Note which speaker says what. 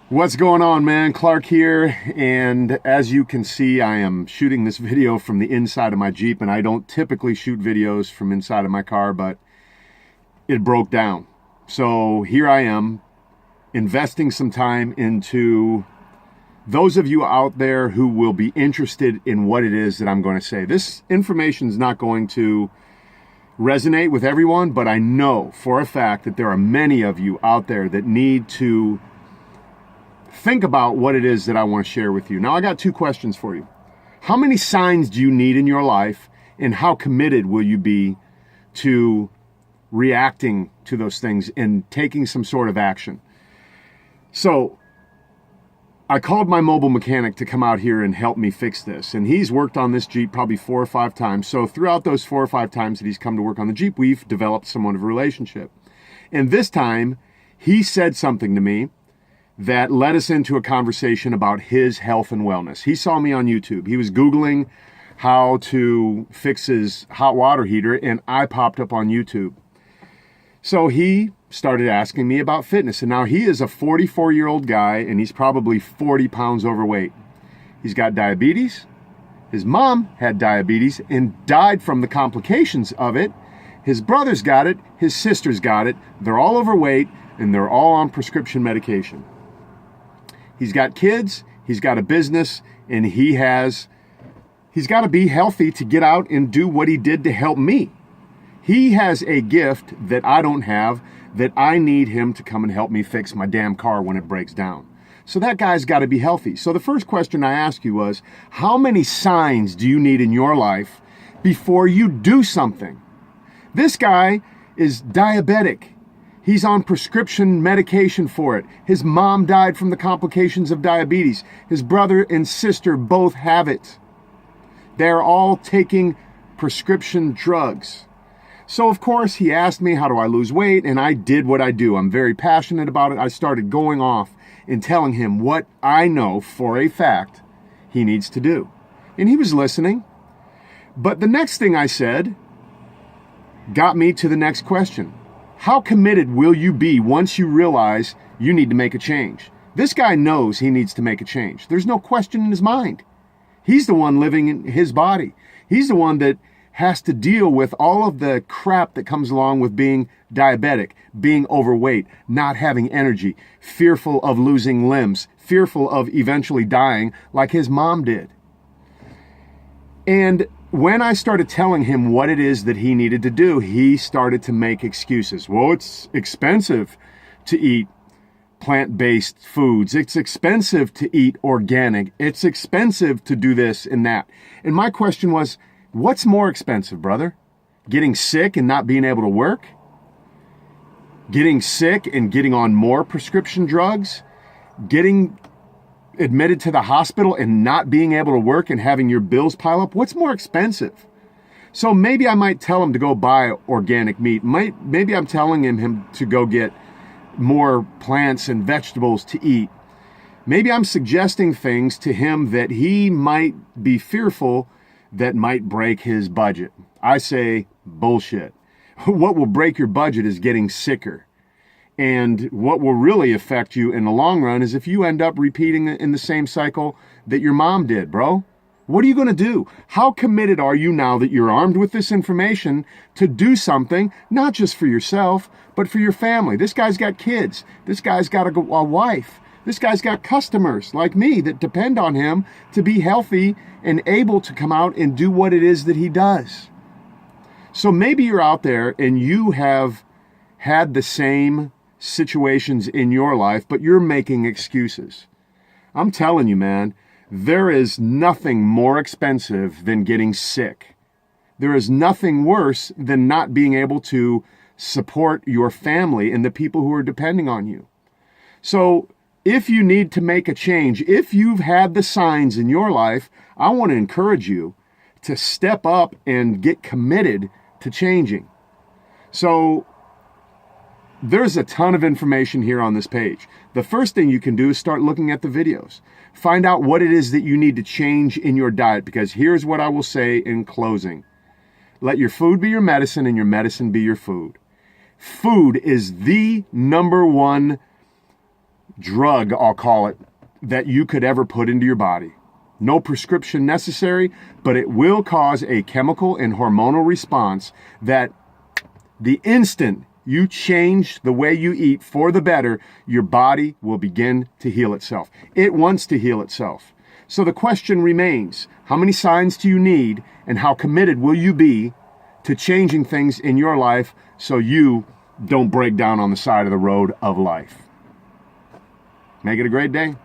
Speaker 1: What's going on, man? Clark here, and as you can see, I am shooting this video from the inside of my Jeep, and I don't typically shoot videos from inside of my car, but it broke down. So here I am, investing some time into those of you out there who will be interested in what it is that I'm going to say. This information is not going to resonate with everyone, but I know for a fact that there are many of you out there that need to think about what it is that I want to share with you. Now, I got two questions for you. How many signs do you need in your life, and how committed will you be to reacting to those things and taking some sort of action? So, I called my mobile mechanic to come out here and help me fix this, and he's worked on this Jeep probably 4 or 5 times. So throughout those 4 or 5 times that he's come to work on the Jeep, we've developed somewhat of a relationship. And this time, he said something to me that led us into a conversation about his health and wellness. He saw me on YouTube. He was Googling how to fix his hot water heater, and I popped up on YouTube. So he started asking me about fitness, and now he is a 44-year-old guy, and he's probably 40 pounds overweight. He's got diabetes. His mom had diabetes and died from the complications of it. His brother's got it. His sister's got it. They're all overweight, and they're all on prescription medication. He's got kids, he's got a business, and he's got to be healthy to get out and do what he did to help me. He has a gift that I don't have, that I need him to come and help me fix my damn car when it breaks down. So that guy's got to be healthy. So the first question I asked you was, how many signs do you need in your life before you do something? This guy is diabetic. He's on prescription medication for it. His mom died from the complications of diabetes. His brother and sister both have it. They're all taking prescription drugs. So, of course, he asked me, how do I lose weight? And I did what I do. I'm very passionate about it. I started going off and telling him what I know for a fact he needs to do. And he was listening. But the next thing I said got me to the next question. How committed will you be once you realize you need to make a change? This guy knows he needs to make a change. There's no question in his mind. He's the one living in his body. He's the one that has to deal with all of the crap that comes along with being diabetic, being overweight, not having energy, fearful of losing limbs, fearful of eventually dying like his mom did. And when I started telling him what it is that he needed to do, he started to make excuses. Well, it's expensive to eat plant-based foods. It's expensive to eat organic. It's expensive to do this and that. And my question was, what's more expensive, brother? Getting sick and not being able to work? Getting sick and getting on more prescription drugs? Getting admitted to the hospital and not being able to work and having your bills pile up? What's more expensive? So maybe I might tell him to go buy organic meat. Maybe I'm telling him to go get more plants and vegetables to eat. Maybe I'm suggesting things to him that he might be fearful that might break his budget. I say bullshit. What will break your budget is getting sicker. And what will really affect you in the long run is if you end up repeating in the same cycle that your mom did, bro. What are you going to do? How committed are you now that you're armed with this information to do something, not just for yourself, but for your family? This guy's got kids. This guy's got a wife. This guy's got customers like me that depend on him to be healthy and able to come out and do what it is that he does. So maybe you're out there and you have had the same situations in your life, but you're making excuses. I'm telling you, man, there is nothing more expensive than getting sick. There is nothing worse than not being able to support your family and the people who are depending on you. So if you need to make a change, if you've had the signs in your life, I want to encourage you to step up and get committed to changing. So there's a ton of information here on this page. The first thing you can do is start looking at the videos. Find out what it is that you need to change in your diet, because here's what I will say in closing. Let your food be your medicine and your medicine be your food. Food is the number one drug, I'll call it, that you could ever put into your body. No prescription necessary, but it will cause a chemical and hormonal response that the instant you change the way you eat for the better, your body will begin to heal itself. It wants to heal itself. So the question remains, how many signs do you need, and how committed will you be to changing things in your life so you don't break down on the side of the road of life? Make it a great day.